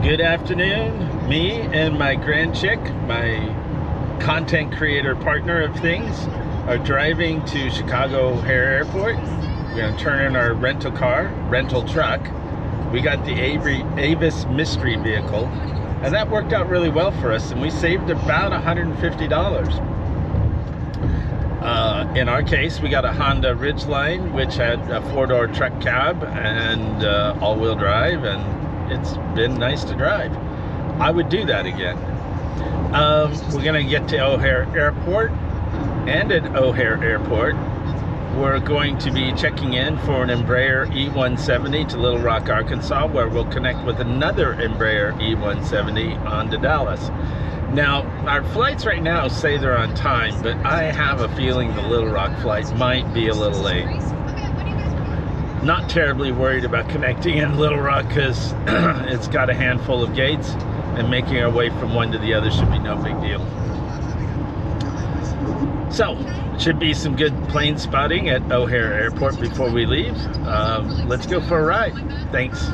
Good afternoon. Me and my grand chick, my content creator partner of things, are driving to Chicago O'Hare Airport. We're going to turn in our rental truck. We got the Avis mystery vehicle, and that worked out really well for us, and we saved about $150. In our case, we got a Honda Ridgeline, which had a four-door truck cab and all-wheel drive, and it's been nice to drive. I would do that again. We're going to get to O'Hare Airport, and at O'Hare Airport, we're going to be checking in for an Embraer E170 to Little Rock, Arkansas, where we'll connect with another Embraer E170 on to Dallas. Now, our flights right now say they're on time, but I have a feeling the Little Rock flight might be a little late. Not terribly worried about connecting in Little Rock because it's got a handful of gates, and making our way from one to the other should be no big deal. So, should be some good plane spotting at O'Hare Airport before we leave. Let's go for a ride. Thanks.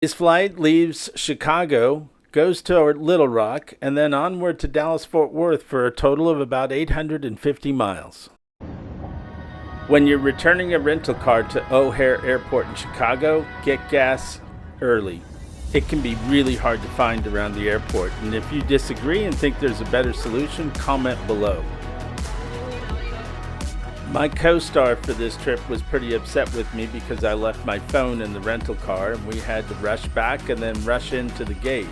This flight leaves Chicago, goes to Little Rock, and then onward to Dallas-Fort Worth for a total of about 850 miles. When you're returning a rental car to O'Hare Airport in Chicago, get gas early. It can be really hard to find around the airport, and if you disagree and think there's a better solution, comment below. My co-star for this trip was pretty upset with me because I left my phone in the rental car and we had to rush back and then rush into the gate.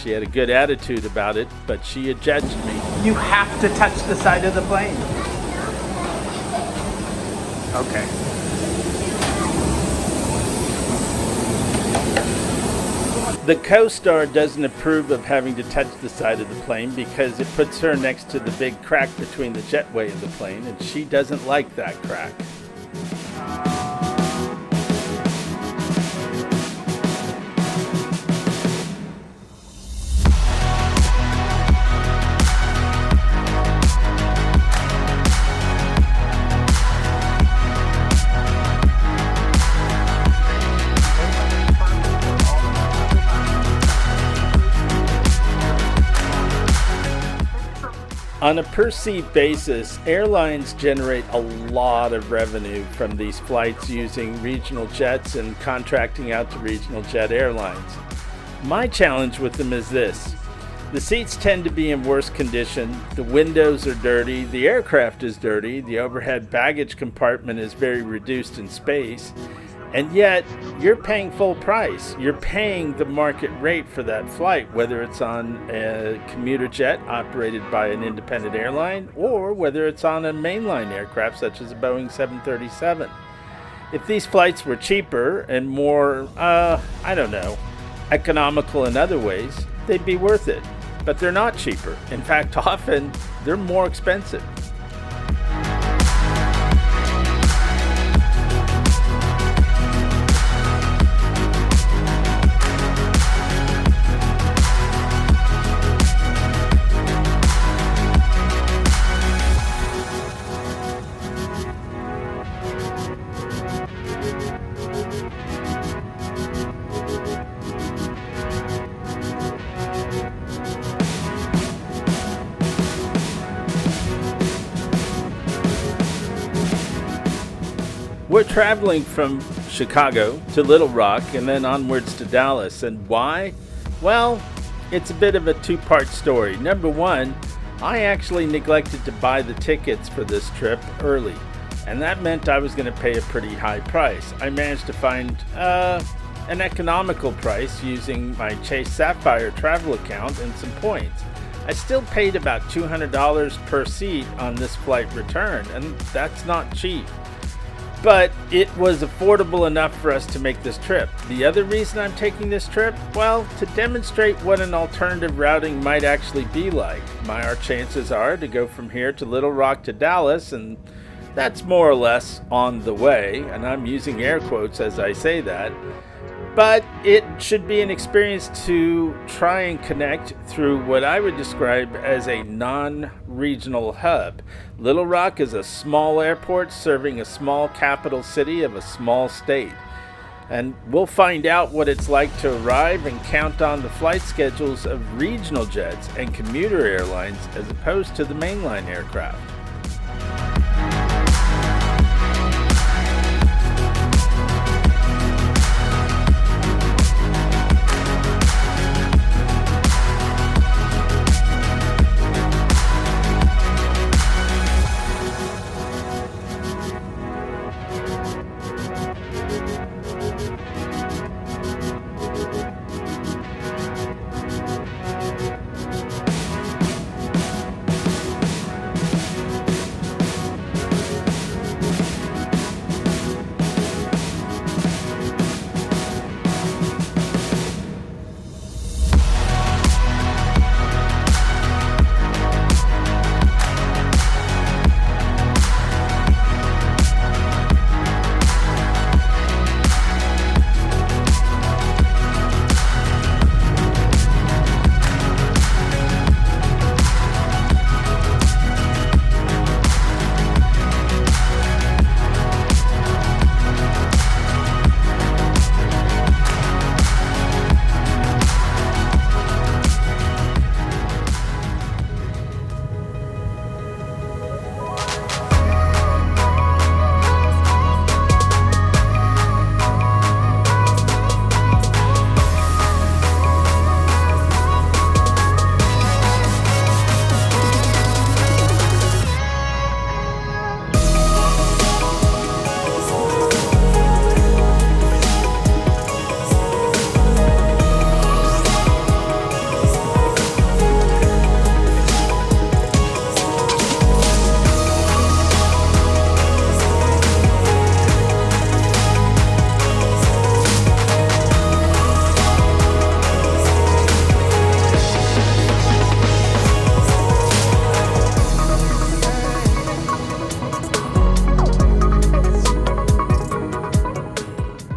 She had a good attitude about it, but she adjudged me. You have to touch the side of the plane. Okay. The co-star doesn't approve of having to touch the side of the plane because it puts her next to the big crack between the jetway and the plane, and she doesn't like that crack. On a per-seat basis, airlines generate a lot of revenue from these flights using regional jets and contracting out to regional jet airlines. My challenge with them is this. The seats tend to be in worse condition, the windows are dirty, the aircraft is dirty, the overhead baggage compartment is very reduced in space, and yet you're paying full price. You're paying the market rate for that flight, whether it's on a commuter jet operated by an independent airline or whether it's on a mainline aircraft such as a Boeing 737. If these flights were cheaper and more, economical in other ways, they'd be worth it. But they're not cheaper. In fact, often they're more expensive. We're traveling from Chicago to Little Rock and then onwards to Dallas. And why? Well, it's a bit of a two-part story. Number one, I actually neglected to buy the tickets for this trip early, and that meant I was going to pay a pretty high price. I managed to find an economical price using my Chase Sapphire travel account and some points. I still paid about $200 per seat on this flight return, and that's not cheap. But it was affordable enough for us to make this trip. The other reason I'm taking this trip, well, to demonstrate what an alternative routing might actually be like. Our chances are to go from here to Little Rock to Dallas, and that's more or less on the way, and I'm using air quotes as I say that. but it should be an experience to try and connect through what I would describe as a non-regional hub. Little Rock is a small airport serving a small capital city of a small state. And we'll find out what it's like to arrive and count on the flight schedules of regional jets and commuter airlines as opposed to the mainline aircraft.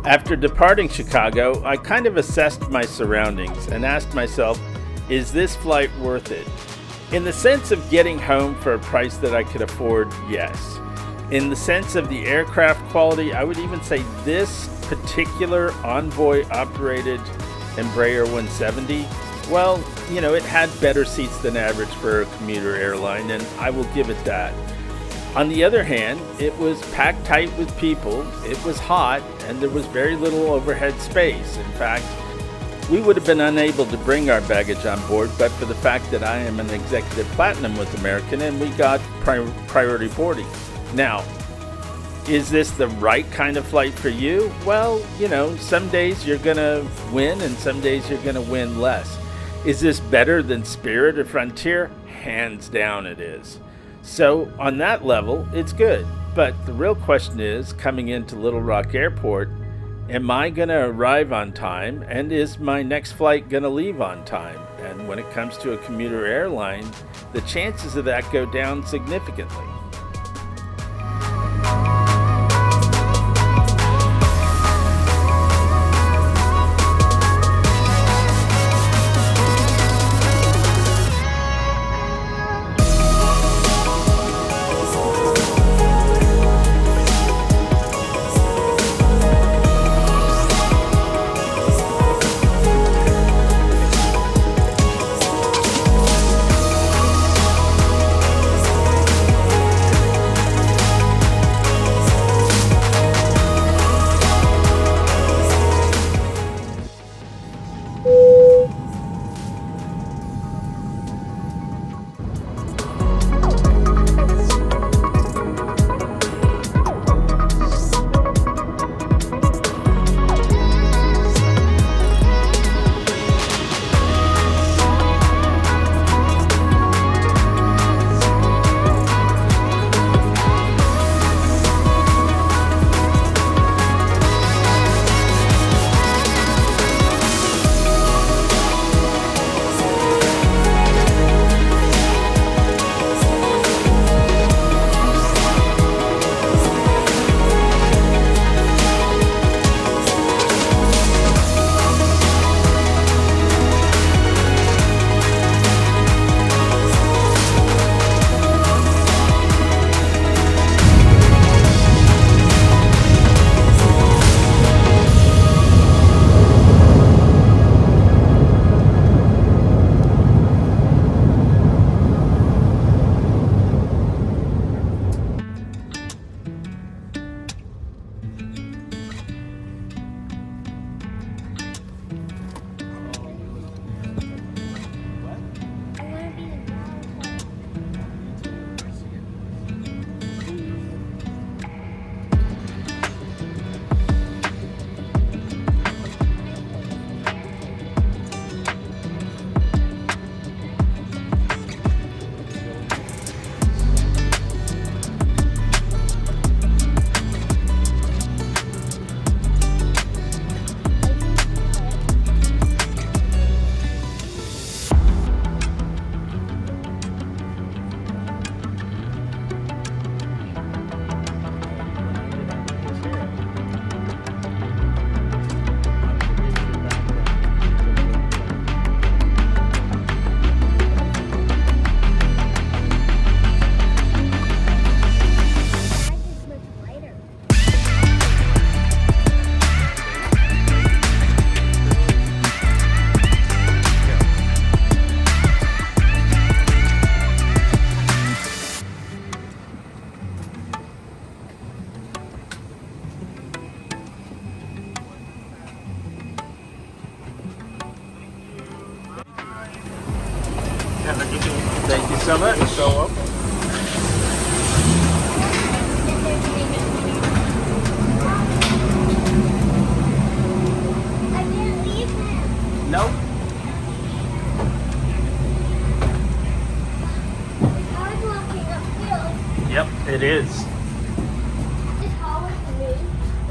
After departing Chicago, I kind of assessed my surroundings and asked myself, is this flight worth it? In the sense of getting home for a price that I could afford, yes. In the sense of the aircraft quality, I would even say this particular Envoy operated Embraer 170, well, it had better seats than average for a commuter airline, and I will give it that. On the other hand, it was packed tight with people, it was hot, and there was very little overhead space. In fact, we would have been unable to bring our baggage on board but for the fact that I am an executive platinum with American and we got priority boarding. Now, is this the right kind of flight for you? Well, some days you're going to win and some days you're going to win less. Is this better than Spirit or Frontier? Hands down it is. So on that level, it's good. But the real question is, coming into Little Rock Airport, am I going to arrive on time? And is my next flight going to leave on time? And when it comes to a commuter airline, the chances of that go down significantly.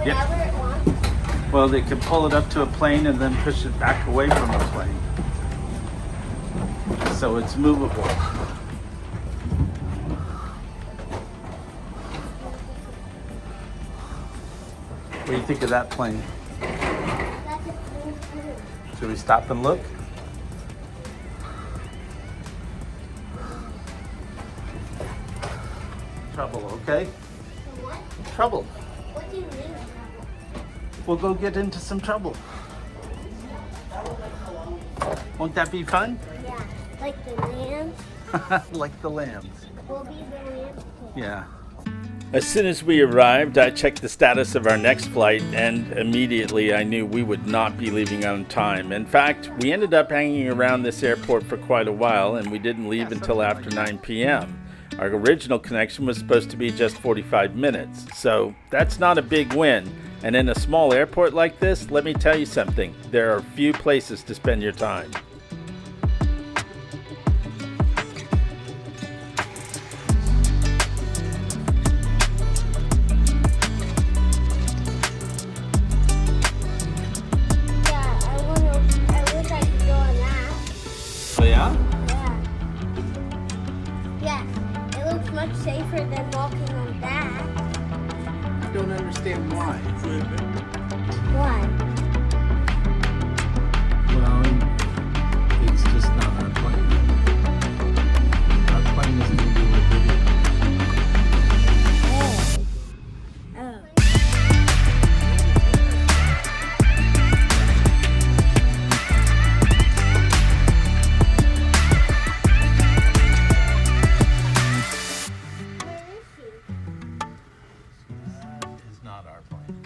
Yeah. whatever it wants? Well, they can pull it up to a plane and then push it back away from the plane. So it's movable. What do you think of that plane? That's a blue too. Should we stop and look? Trouble, okay? So what? Trouble. What do you mean? We'll go get into some trouble. Won't that be fun? Yeah, like the lambs. Like the lambs. We'll be the lambs too. Yeah. As soon as we arrived, I checked the status of our next flight, and immediately I knew we would not be leaving on time. In fact, we ended up hanging around this airport for quite a while, and we didn't leave until after 9 p.m. Our original connection was supposed to be just 45 minutes, so that's not a big win. And in a small airport like this, let me tell you something, there are few places to spend your time. Yeah, I wish I could go on that. Oh yeah? Yeah. Yeah, it looks much safer than walking on that. I don't understand why. Why? Well, it's just not our plane. Our plane isn't going to do a video. Oh. Oh. Where is she? Is not our plane.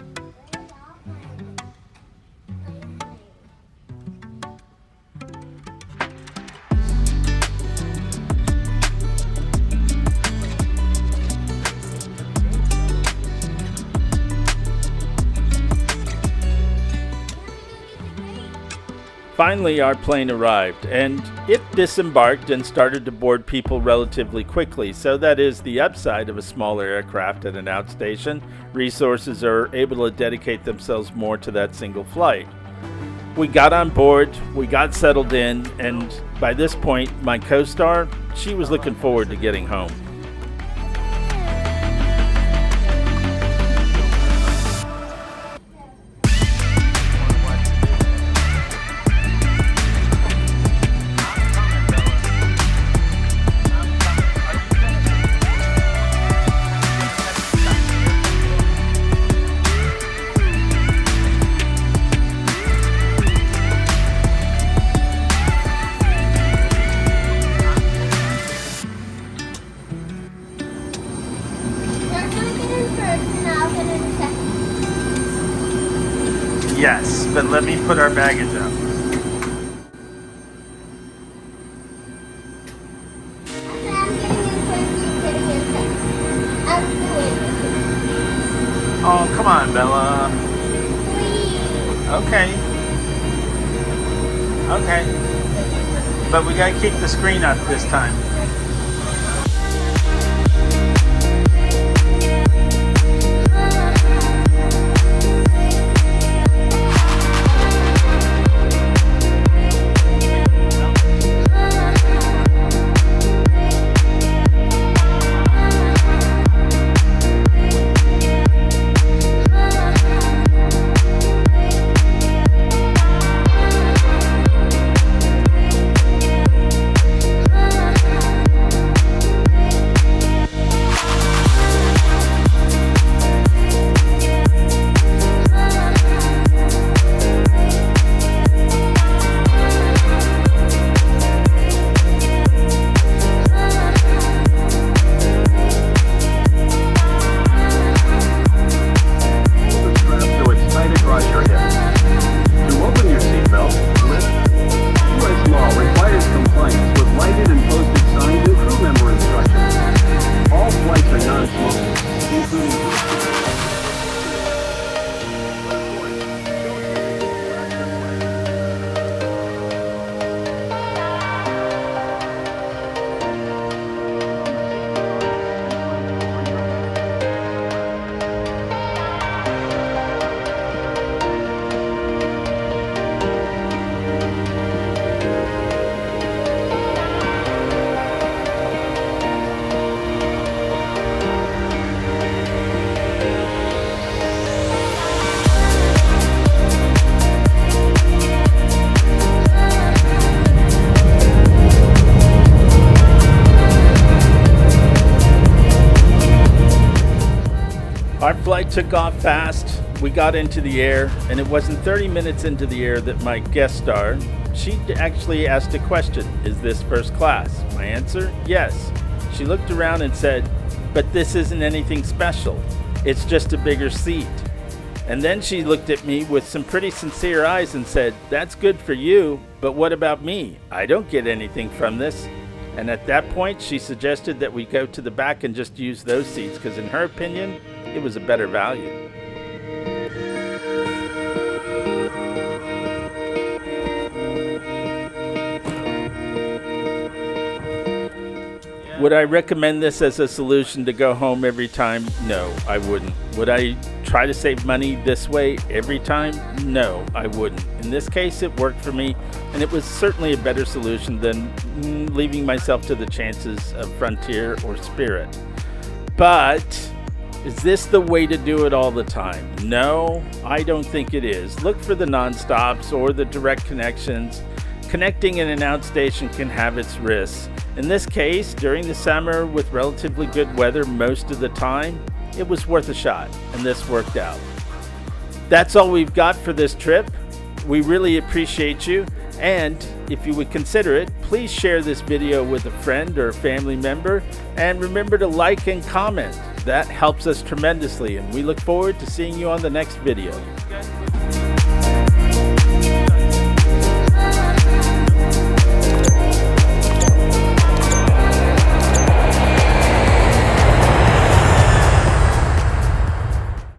Finally, our plane arrived, and it disembarked and started to board people relatively quickly. So that is the upside of a smaller aircraft at an outstation. Resources are able to dedicate themselves more to that single flight. We got on board, we got settled in, and by this point, my co-star, she was looking forward to getting home. They're gonna get in first and I'll get in second. Yes, but let me put our baggage up. Okay, I'm getting in first, you're getting in second. I'm doing Oh, come on, Bella. Please. Okay. Okay. But we gotta keep the screen up this time. Our flight took off fast. We got into the air, and it wasn't 30 minutes into the air that my guest star, she actually asked a question, is this first class? My answer, yes. She looked around and said, but this isn't anything special. It's just a bigger seat. And then she looked at me with some pretty sincere eyes and said, that's good for you, but what about me? I don't get anything from this. And at that point, she suggested that we go to the back and just use those seats because in her opinion, it was a better value. Would I recommend this as a solution to go home every time? No, I wouldn't. Would I try to save money this way every time? No, I wouldn't. In this case, it worked for me, and it was certainly a better solution than leaving myself to the chances of Frontier or Spirit. But is this the way to do it all the time? No, I don't think it is. Look for the non-stops or the direct connections. Connecting in and out station can have its risks. In this case, during the summer with relatively good weather most of the time, it was worth a shot, and this worked out. That's all we've got for this trip. We really appreciate you, and if you would consider it, please share this video with a friend or a family member, and remember to like and comment. That helps us tremendously, and we look forward to seeing you on the next video.